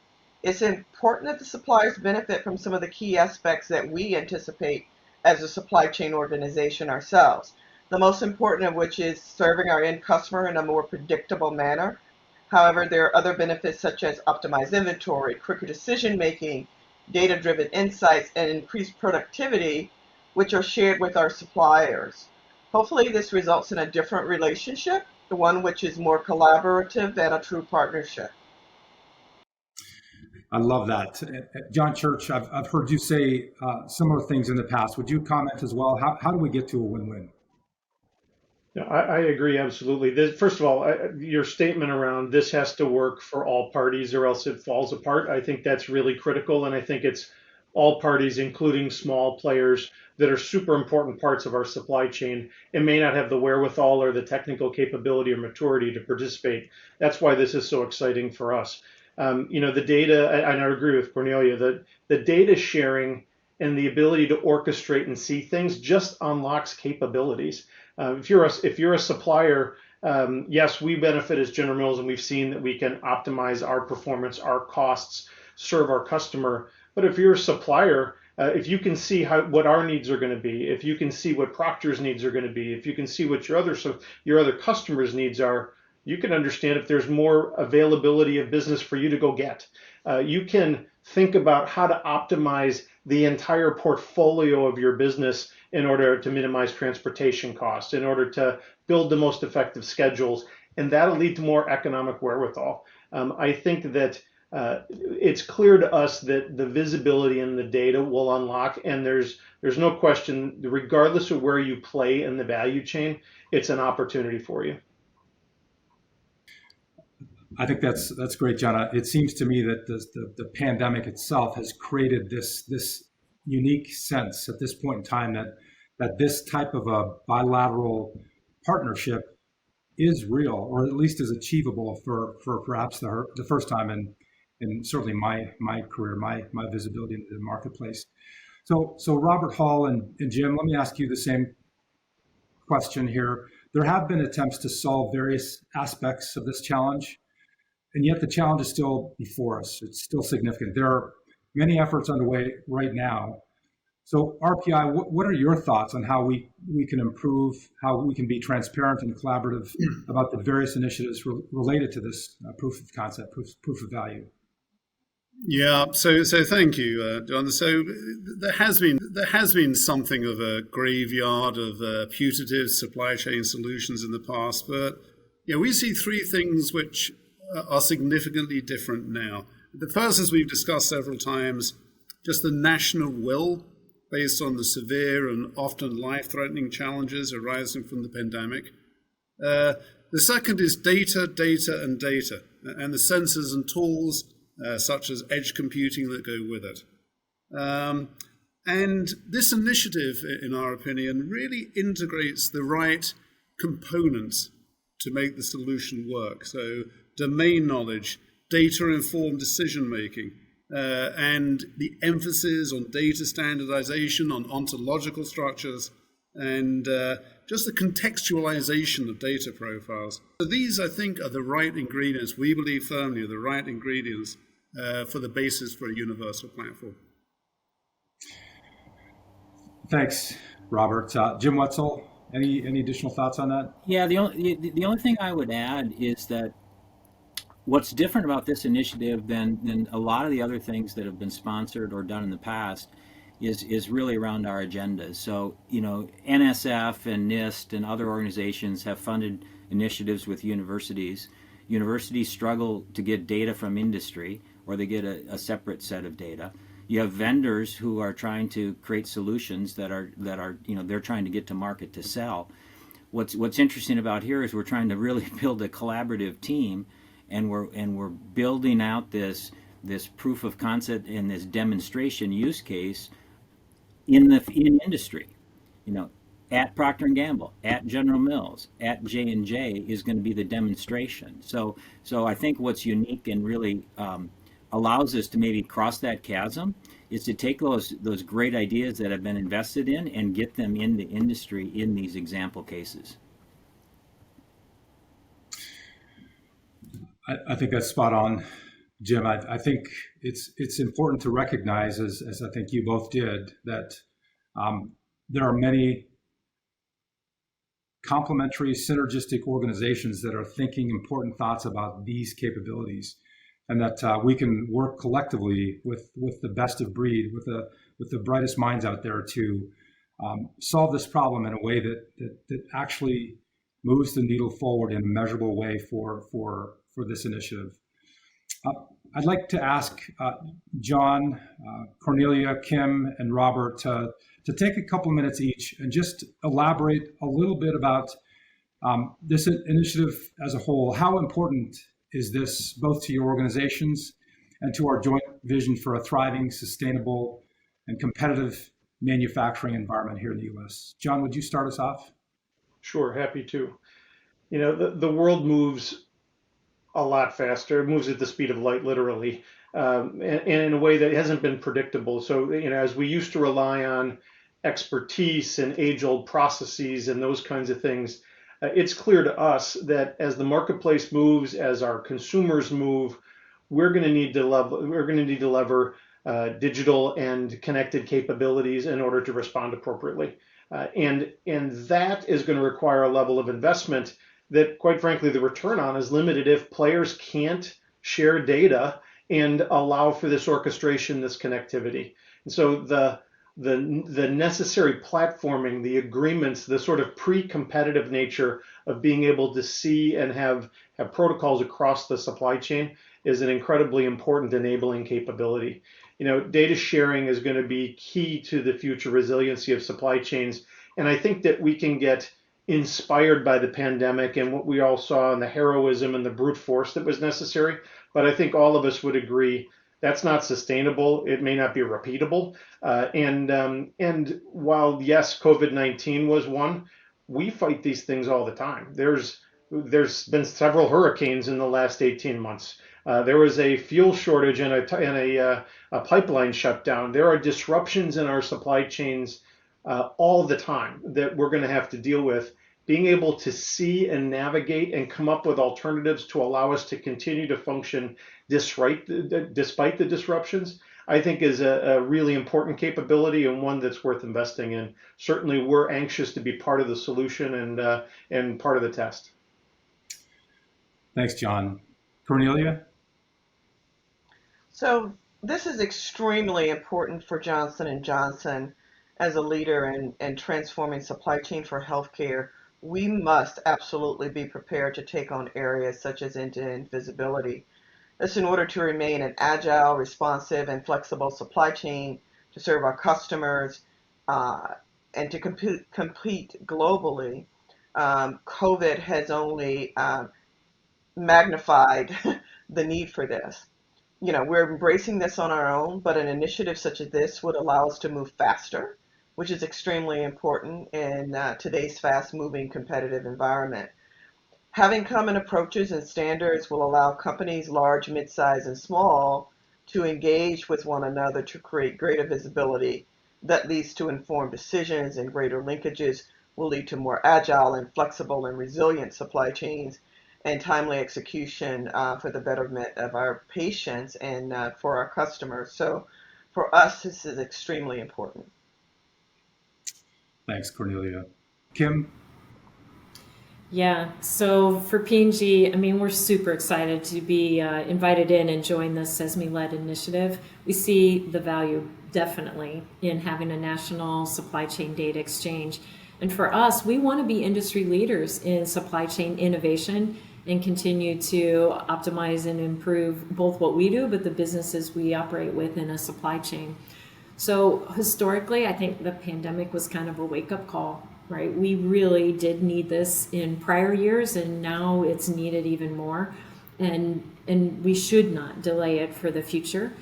D: It's important that the suppliers benefit from some of the key aspects that we anticipate as a supply chain organization ourselves. The most important of which is serving our end customer in a more predictable manner. However, there are other benefits such as optimized inventory, quicker decision making, data-driven insights, and increased productivity, which are shared with our suppliers. Hopefully, this results in a different relationship, the one which is more collaborative and a true partnership.
A: I love that. John Church, I've heard you say similar things in the past. Would you comment as well? How do we get to a win-win?
C: Yeah, I agree absolutely. First of all, your statement around this has to work for all parties or else it falls apart, I think that's really critical. And I think it's all parties, including small players that are super important parts of our supply chain and may not have the wherewithal or the technical capability or maturity to participate. That's why this is so exciting for us. The data, and I agree with Cornelia, that the data sharing and the ability to orchestrate and see things just unlocks capabilities. If you're a supplier, yes, we benefit as General Mills, and we've seen that we can optimize our performance, our costs, serve our customer. But if you're a supplier, if you can see what our needs are going to be, if you can see what Procter's needs are going to be, if you can see what your other customers' needs are, you can understand if there's more availability of business for you to go get. You can think about how to optimize the entire portfolio of your business in order to minimize transportation costs, in order to build the most effective schedules, and that'll lead to more economic wherewithal. I think that it's clear to us that the visibility in the data will unlock, and there's no question, regardless of where you play in the value chain, it's an opportunity for you.
A: I think that's great, John. It seems to me that the pandemic itself has created this unique sense at this point in time that this type of a bilateral partnership is real, or at least is achievable for perhaps the first time in certainly my career, my visibility into the marketplace. So Robert Hall and Jim, let me ask you the same question here. There have been attempts to solve various aspects of this challenge, and yet the challenge is still before us. It's still significant. There are many efforts underway right now. So RPI, what are your thoughts on how we can improve, how we can be transparent and collaborative about the various initiatives related to this proof of concept, proof of value?
E: Yeah, so thank you, John. So there has been something of a graveyard of putative supply chain solutions in the past, but we see three things which are significantly different now. The first, as we've discussed several times, just the national will based on the severe and often life-threatening challenges arising from the pandemic. The second is data, and the sensors and tools such as edge computing that go with it. And this initiative, in our opinion, really integrates the right components to make the solution work. So domain knowledge, data-informed decision-making, and the emphasis on data standardization, on ontological structures, and just the contextualization of data profiles. So these, I think, are the right ingredients. We believe firmly are the right ingredients for the basis for a universal platform.
A: Thanks, Robert. Jim Wetzel, any additional thoughts on that?
F: Yeah, the only thing I would add is that What's different about this initiative than a lot of the other things that have been sponsored or done in the past is really around our agendas. So, NSF and NIST and other organizations have funded initiatives with universities. Universities struggle to get data from industry, or they get a separate set of data. You have vendors who are trying to create solutions that are they're trying to get to market to sell. What's interesting about here is we're trying to really build a collaborative team, and we're building out this proof of concept and this demonstration use case in industry. At Procter and Gamble, at General Mills, at J&J is going to be the demonstration. So I think what's unique and really allows us to maybe cross that chasm is to take those great ideas that have been invested in and get them into industry in these example cases.
A: I think that's spot on, Jim. I think it's important to recognize, as I think you both did, that there are many complementary, synergistic organizations that are thinking important thoughts about these capabilities, and that we can work collectively with the best of breed, with the brightest minds out there to solve this problem in a way that actually moves the needle forward in a measurable way for this initiative. I'd like to ask John, Cornelia, Kim, and Robert to take a couple minutes each and just elaborate a little bit about this initiative as a whole. How important is this both to your organizations and to our joint vision for a thriving, sustainable, and competitive manufacturing environment here in the U.S.? John, would you start us off?
C: Sure, happy to. The world moves a lot faster. It moves at the speed of light, literally, and in a way that hasn't been predictable. So, as we used to rely on expertise and age-old processes and those kinds of things, it's clear to us that as the marketplace moves, as our consumers move, we're going to need to lever digital and connected capabilities in order to respond appropriately, and that is going to require a level of investment that, quite frankly, the return on is limited if players can't share data and allow for this orchestration, this connectivity. And so the necessary platforming, the agreements, the sort of pre-competitive nature of being able to see and have protocols across the supply chain is an incredibly important enabling capability. Data sharing is going to be key to the future resiliency of supply chains. And I think that we can get inspired by the pandemic and what we all saw and the heroism and the brute force that was necessary. But I think all of us would agree that's not sustainable. It may not be repeatable. And while, yes, COVID-19 was one, we fight these things all the time. There's been several hurricanes in the last 18 months. There was a fuel shortage and a pipeline shutdown. There are disruptions in our supply chains all the time that we're going to have to deal with. Being able to see and navigate and come up with alternatives to allow us to continue to function despite the disruptions, I think is a really important capability and one that's worth investing in. Certainly, we're anxious to be part of the solution and part of the test.
A: Thanks, John. Cornelia?
D: So this is extremely important for Johnson & Johnson as a leader in transforming supply chain for healthcare. We must absolutely be prepared to take on areas such as end-to-end visibility. This in order to remain an agile, responsive, and flexible supply chain to serve our customers and to compete globally. COVID has only magnified the need for this. We're embracing this on our own, but an initiative such as this would allow us to move faster, which is extremely important in today's fast-moving competitive environment. Having common approaches and standards will allow companies large, mid-size, and small to engage with one another to create greater visibility that leads to informed decisions, and greater linkages will lead to more agile and flexible and resilient supply chains and timely execution for the betterment of our patients and for our customers. So for us, this is extremely important.
A: Thanks, Cornelia. Kim?
B: Yeah, so for P&G, I mean, we're super excited to be invited in and join the SESMII-led initiative. We see the value definitely in having a national supply chain data exchange. And for us, we want to be industry leaders in supply chain innovation and continue to optimize and improve both what we do, but the businesses we operate with in a supply chain. So historically, I think the pandemic was kind of a wake-up call, right? We really did need this in prior years, and now it's needed even more. And we should not delay it for the future.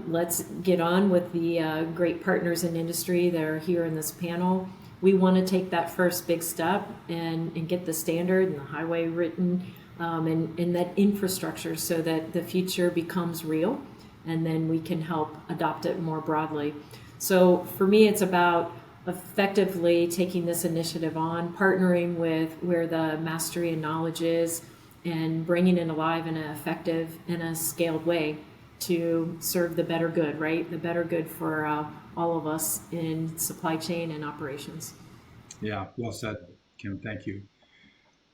B: Let's get on with the great partners in industry that are here in this panel. We want to take that first big step and get the standard and the highway written and that infrastructure so that the future becomes real, and then we can help adopt it more broadly. So for me, it's about effectively taking this initiative on, partnering with where the mastery and knowledge is, and bringing it alive in an effective and a scaled way to serve the better good, right? The better good for all of us in supply chain and operations.
A: Yeah, well said, Kim. Thank you.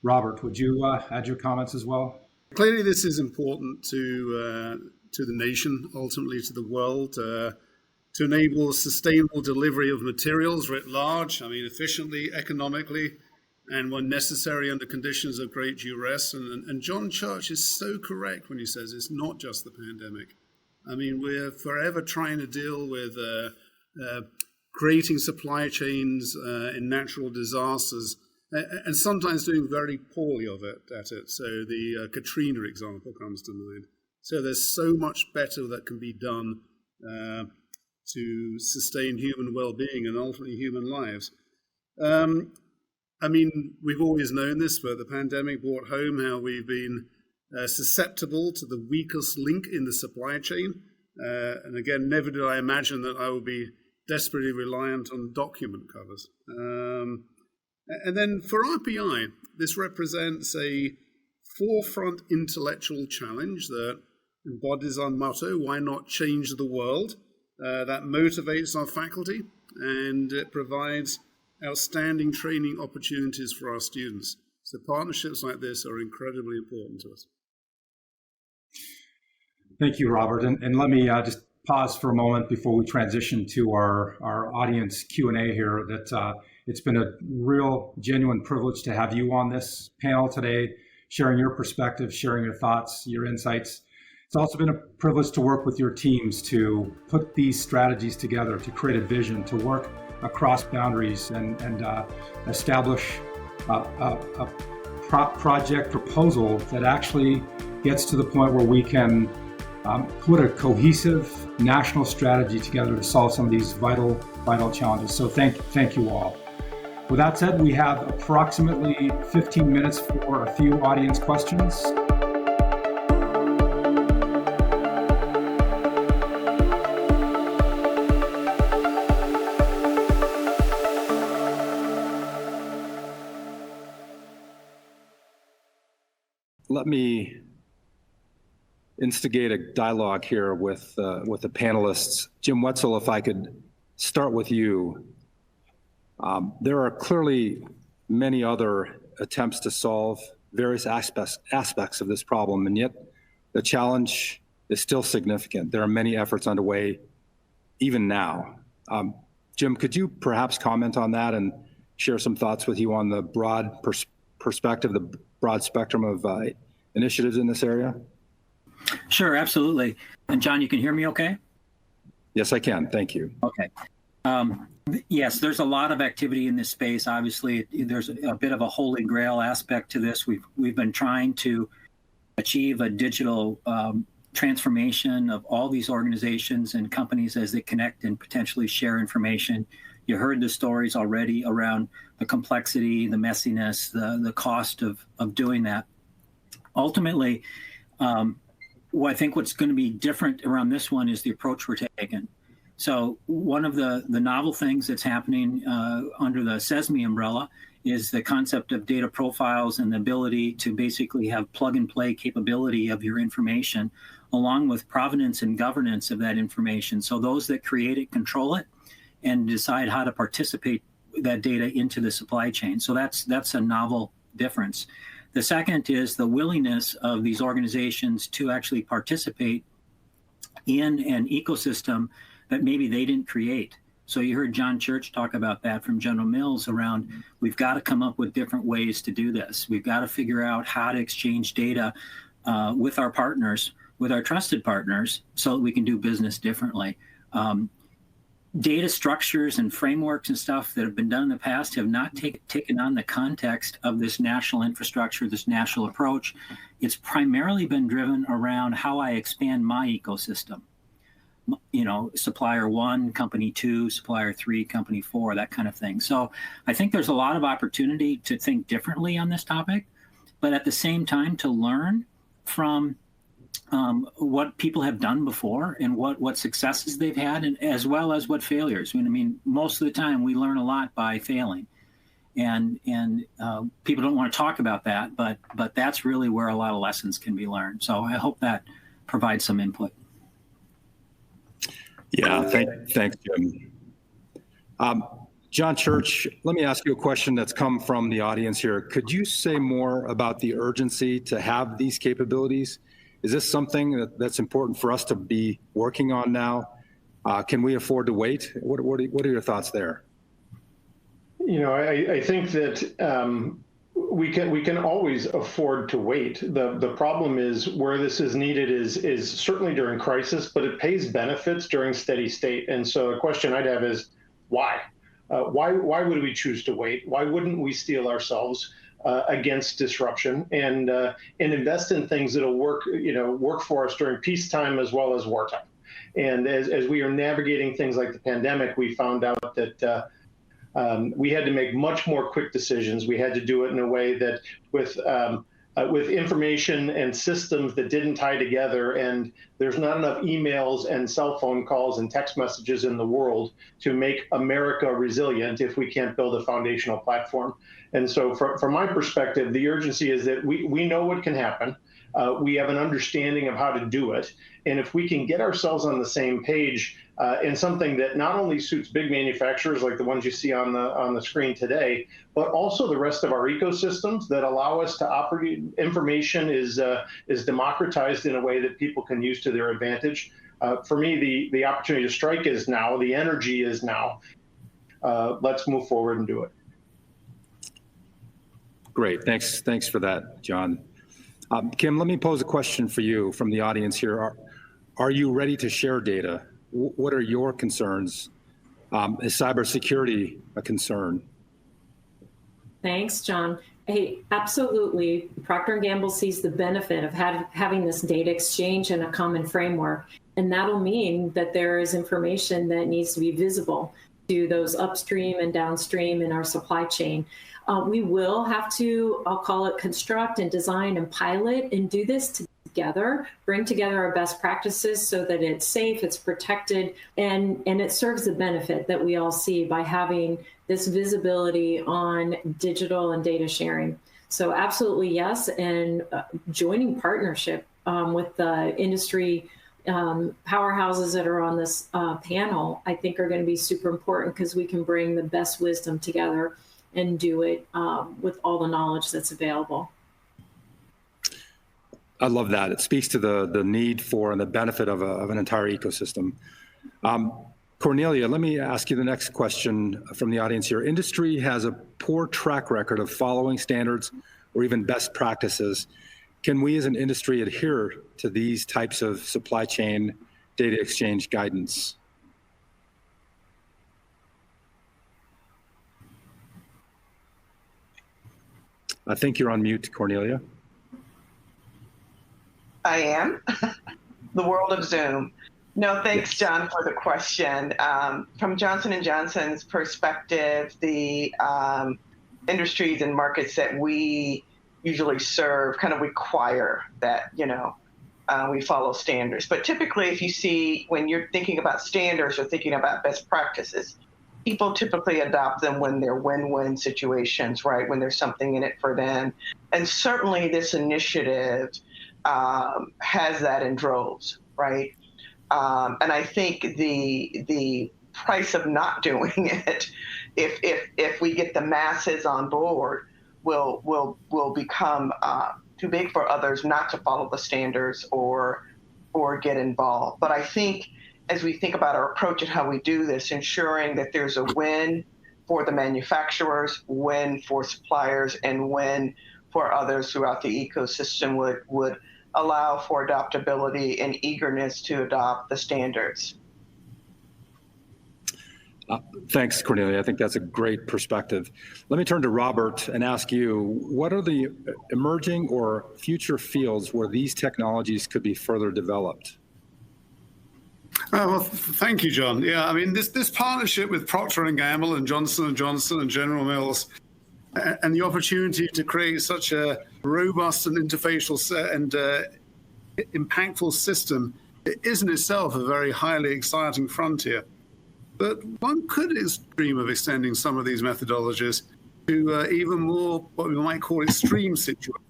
A: Robert, would you add your comments as well?
E: Clearly, this is important to the nation, ultimately to the world, to enable sustainable delivery of materials writ large, I mean, efficiently, economically, and when necessary under conditions of great duress. And John Church is so correct when he says it's not just the pandemic. I mean, we're forever trying to deal with creating supply chains in natural disasters, and sometimes doing very poorly at it. So the Katrina example comes to mind. So there's so much better that can be done to sustain human well-being and ultimately human lives. I mean, we've always known this, but the pandemic brought home how we've been susceptible to the weakest link in the supply chain. And again, never did I imagine that I would be desperately reliant on document covers. And then for RPI, this represents a forefront intellectual challenge that embodies our motto, why not change the world? That motivates our faculty, and it provides outstanding training opportunities for our students. So partnerships like this are incredibly important to us.
A: Thank you, Robert. And let me just pause for a moment before we transition to our audience Q&A here. That it's been a real, genuine privilege to have you on this panel today, sharing your perspective, sharing your thoughts, your insights. It's also been a privilege to work with your teams to put these strategies together, to create a vision, to work across boundaries and establish a project proposal that actually gets to the point where we can put a cohesive national strategy together to solve some of these vital challenges. So thank you all. With that said, we have approximately 15 minutes for a few audience questions.
G: Let me instigate a dialogue here with the panelists. Jim Wetzel, if I could start with you. There are clearly many other attempts to solve various aspects of this problem, and yet the challenge is still significant. There are many efforts underway even now. Jim, could you perhaps comment on that and share some thoughts with you on the broad perspective, the broad spectrum of initiatives in this area?
F: Sure, absolutely. And John, you can hear me okay?
G: Yes, I can. Thank you.
F: Okay. Yes, there's a lot of activity in this space. Obviously, there's a bit of a holy grail aspect to this. We've been trying to achieve a digital transformation of all these organizations and companies as they connect and potentially share information. You heard the stories already around the complexity, the messiness, the cost of doing that. Ultimately, I think what's going to be different around this one is the approach we're taking. So one of the novel things that's happening under the CESMII umbrella is the concept of data profiles and the ability to basically have plug and play capability of your information, along with provenance and governance of that information. So those that create it control it and decide how to participate that data into the supply chain. So that's a novel difference. The second is the willingness of these organizations to actually participate in an ecosystem that maybe they didn't create. So you heard John Church talk about that from General Mills around, we've got to come up with different ways to do this. We've got to figure out how to exchange data with our partners, with our trusted partners, so that we can do business differently. Data structures and frameworks and stuff that have been done in the past have not taken on the context of this national infrastructure, this national approach. It's primarily been driven around how I expand my ecosystem. You know, supplier 1, company 2, supplier 3, company 4, that kind of thing. So I think there's a lot of opportunity to think differently on this topic, but at the same time to learn from what people have done before and what successes they've had, and as well as what failures. I mean, most of the time we learn a lot by failing, and people don't want to talk about that, but that's really where a lot of lessons can be learned. So I hope that provides some input.
G: Yeah, thanks, Jim. John Church, let me ask you a question that's come from the audience here. Could you say more about the urgency to have these capabilities? Is this something that's important for us to be working on now? Can we afford to wait? What are your thoughts there?
C: You know, I think that we can always afford to wait. The problem is where this is needed is certainly during crisis, but it pays benefits during steady state. And so the question I'd have is why? Why would we choose to wait? Why wouldn't we steel ourselves against disruption and invest in things that'll work for us during peacetime as well as wartime? And as we are navigating things like the pandemic, we found out that we had to make much more quick decisions. We had to do it in a way that with information and systems that didn't tie together, and there's not enough emails and cell phone calls and text messages in the world to make America resilient if we can't build a foundational platform. And so from my perspective, the urgency is that we know what can happen. We have an understanding of how to do it. And if we can get ourselves on the same page in something that not only suits big manufacturers like the ones you see on the screen today, but also the rest of our ecosystems that allow us to operate, information is democratized in a way that people can use to their advantage. For me, the opportunity to strike is now, the energy is now. Let's move forward and do it.
G: Great, thanks for that, John. Kim, let me pose a question for you from the audience here. Are you ready to share data? What are your concerns? Is cybersecurity a concern?
B: Thanks, John. Hey, absolutely. Procter & Gamble sees the benefit of having this data exchange in a common framework. And that'll mean that there is information that needs to be visible to those upstream and downstream in our supply chain. We will have to, I'll call it, construct and design and pilot and do this together, bring together our best practices so that it's safe, it's protected, and it serves the benefit that we all see by having this visibility on digital and data sharing. So absolutely yes, and joining partnership with the industry powerhouses that are on this panel, I think are going to be super important because we can bring the best wisdom together and do it with all the knowledge that's available.
G: I love that. It speaks to the need for and the benefit of an entire ecosystem. Cornelia, let me ask you the next question from the audience here. Industry has a poor track record of following standards or even best practices. Can we as an industry adhere to these types of supply chain data exchange guidance? I think you're on mute, Cornelia.
D: I am. The world of Zoom. No, thanks, John, for the question. From Johnson & Johnson's perspective, the industries and markets that we usually serve kind of require that, we follow standards. But typically, if you see, when you're thinking about standards or thinking about best practices, people typically adopt them when they're win-win situations, right? When there's something in it for them. And certainly this initiative has that in droves, right? And I think the price of not doing it, if we get the masses on board, will become too big for others not to follow the standards or get involved. But I think as we think about our approach and how we do this, ensuring that there's a win for the manufacturers, win for suppliers, and win for others throughout the ecosystem would allow for adaptability and eagerness to adopt the standards.
G: Thanks, Cornelia. I think that's a great perspective. Let me turn to Robert and ask you, what are the emerging or future fields where these technologies could be further developed?
E: Well, thank you, John. Yeah, I mean, this partnership with Procter & Gamble and Johnson & Johnson and General Mills and the opportunity to create such a robust and interfacial and impactful system is in itself a very highly exciting frontier. But one could dream of extending some of these methodologies to even more what we might call extreme situations,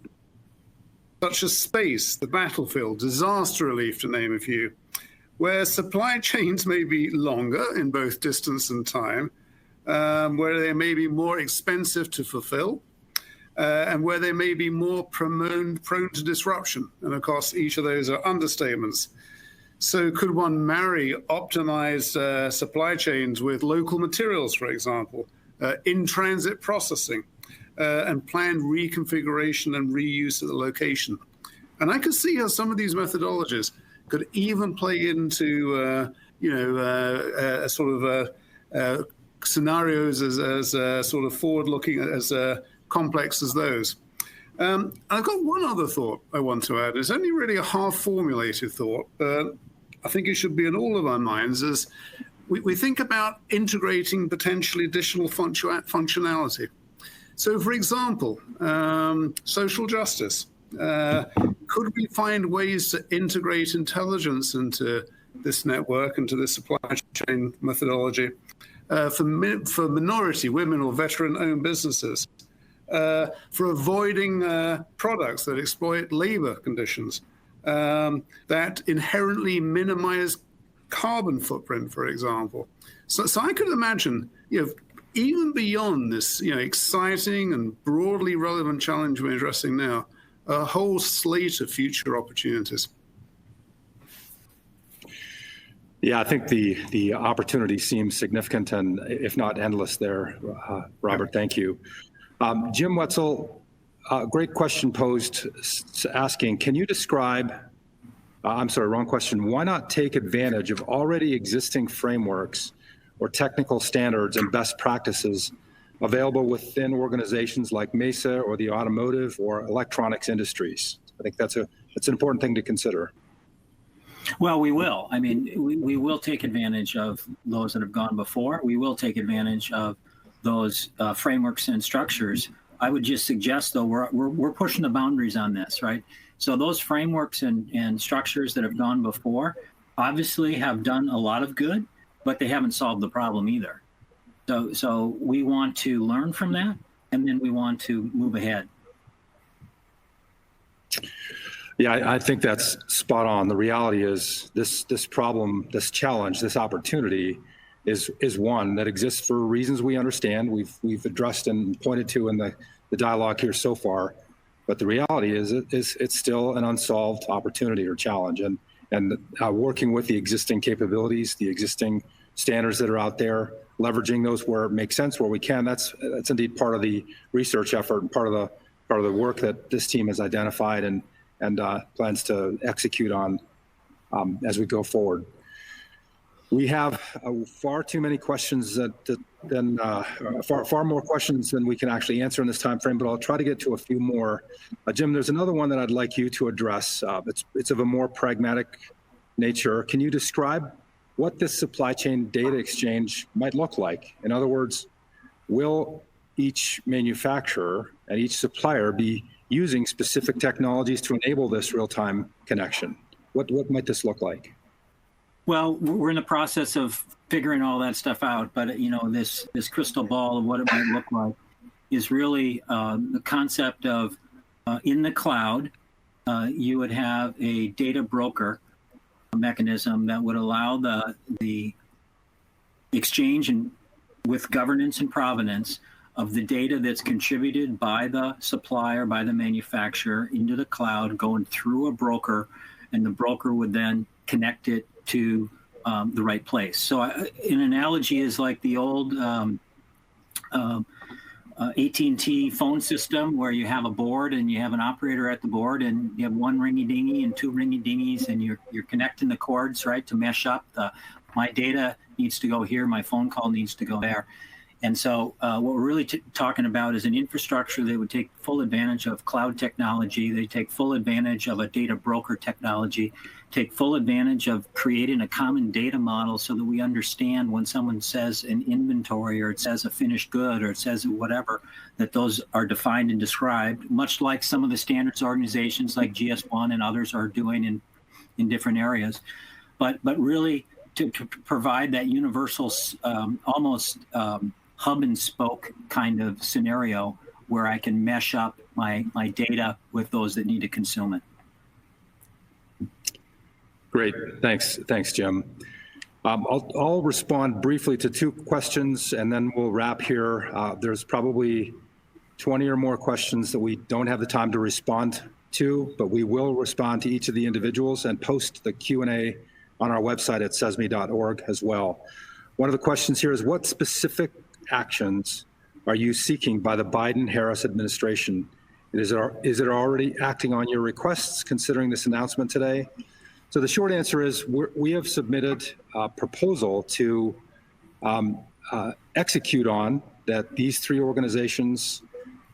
E: such as space, the battlefield, disaster relief, to name a few, where supply chains may be longer in both distance and time, where they may be more expensive to fulfill, and where they may be more prone to disruption. And of course, each of those are understatements. So could one marry optimized supply chains with local materials, for example, in-transit processing, and planned reconfiguration and reuse at the location? And I could see how some of these methodologies could even play into, scenarios as sort of forward-looking, as complex as those. I've got one other thought I want to add. It's only really a half-formulated thought, but I think it should be in all of our minds as we think about integrating potentially additional functionality. So, for example, social justice. Could we find ways to integrate intelligence into this network, into this supply chain methodology for minority, women, or veteran-owned businesses, for avoiding products that exploit labor conditions, that inherently minimize carbon footprint, for example. So I could imagine, even beyond this, exciting and broadly relevant challenge we're addressing now, a whole slate of future opportunities.
G: Yeah, I think the opportunity seems significant and if not endless there. Robert, thank you. Jim Wetzel, great question posed asking, can you describe, I'm sorry, wrong question. Why not take advantage of already existing frameworks or technical standards and best practices available within organizations like MESA or the automotive or electronics industries? I think that's an important thing to consider.
F: Well, we will. I mean, we will take advantage of those that have gone before. We will take advantage of those frameworks and structures. I would just suggest, though, we're pushing the boundaries on this, right? So those frameworks and structures that have gone before obviously have done a lot of good, but they haven't solved the problem either. So we want to learn from that, and then we want to move ahead.
G: Yeah, I think that's spot on. The reality is this problem, this challenge, this opportunity is one that exists for reasons we understand. We've addressed and pointed to in the dialogue here so far. But the reality is it's still an unsolved opportunity or challenge. And working with the existing capabilities, the existing standards that are out there, leveraging those where it makes sense, where we can, that's indeed part of the research effort and part of the work that this team has identified and plans to execute on as we go forward. We have far too many questions far more questions than we can actually answer in this time frame, but I'll try to get to a few more. Jim, there's another one that I'd like you to address. It's of a more pragmatic nature. Can you describe what this supply chain data exchange might look like? In other words, will each manufacturer and each supplier be using specific technologies to enable this real-time connection? What might this look like?
F: Well, we're in the process of figuring all that stuff out, but this crystal ball of what it might look like is really the concept of in the cloud, you would have a data broker mechanism that would allow the exchange with governance and provenance of the data that's contributed by the supplier, by the manufacturer into the cloud, going through a broker, and the broker would then connect it to the right place. So an analogy is like the old AT&T phone system, where you have a board and you have an operator at the board, and you have one ringy dingy and two ringy dingies, and you're connecting the cords, right, to mesh up. My data needs to go here, my phone call needs to go there. And so what we're really talking about is an infrastructure that would take full advantage of cloud technology. They take full advantage of a data broker technology, take full advantage of creating a common data model so that we understand when someone says an inventory, or it says a finished good, or it says whatever, that those are defined and described, much like some of the standards organizations like GS1 and others are doing in different areas. But really to provide that universal almost hub and spoke kind of scenario where I can mesh up my data with those that need to consume it.
G: Great, thanks, Jim. I'll respond briefly to two questions, and then we'll wrap here. There's probably 20 or more questions that we don't have the time to respond to, but we will respond to each of the individuals and post the Q&A on our website at CESMII.org as well. One of the questions here is, what specific actions are you seeking by the Biden-Harris administration? Is it already acting on your requests considering this announcement today? So the short answer is we have submitted a proposal to execute on that these three organizations,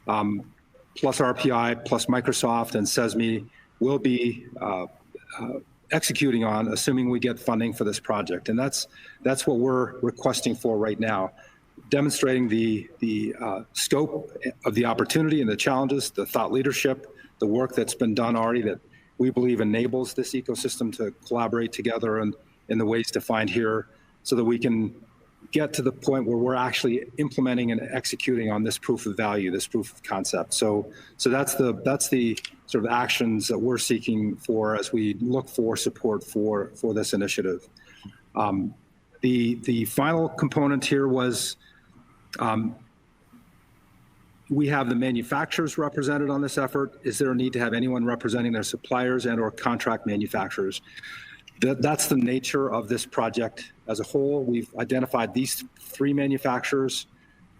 G: plus RPI, plus Microsoft and CESMII, will be executing on, assuming we get funding for this project. And that's what we're requesting for right now, demonstrating the scope of the opportunity and the challenges, the thought leadership, the work that's been done already that we believe enables this ecosystem to collaborate together and in the ways defined here, so that we can get to the point where we're actually implementing and executing on this proof of value, this proof of concept. So that's the sort of actions that we're seeking for as we look for support for this initiative. The final component here was we have the manufacturers represented on this effort. Is there a need to have anyone representing their suppliers and or contract manufacturers? That's the nature of this project as a whole. We've identified these three manufacturers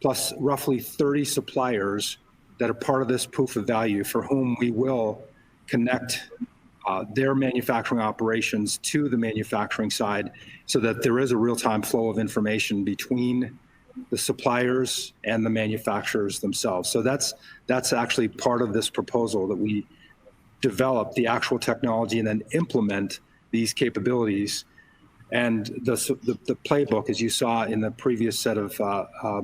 G: plus roughly 30 suppliers that are part of this proof of value, for whom we will connect their manufacturing operations to the manufacturing side, so that there is a real-time flow of information between the suppliers and the manufacturers themselves. So that's actually part of this proposal, that we develop the actual technology and then implement these capabilities. And the playbook, as you saw in the previous set of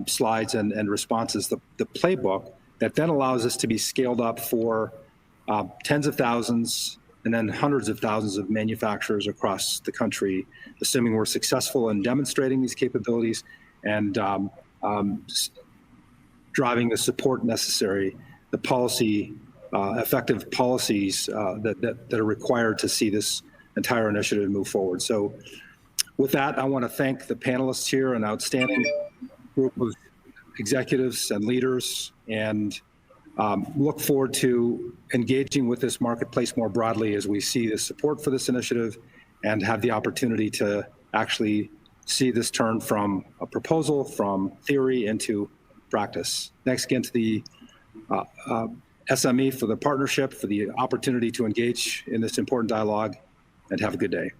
G: slides and responses, the playbook that then allows us to be scaled up for tens of thousands and then hundreds of thousands of manufacturers across the country, assuming we're successful in demonstrating these capabilities and driving the support necessary, the policy, effective policies that are required to see this entire initiative move forward. So with that, I want to thank the panelists here, an outstanding group of executives and leaders, and look forward to engaging with this marketplace more broadly as we see the support for this initiative and have the opportunity to actually see this turn from a proposal, from theory into practice. Thanks again to the SME for the partnership, for the opportunity to engage in this important dialogue, and have a good day.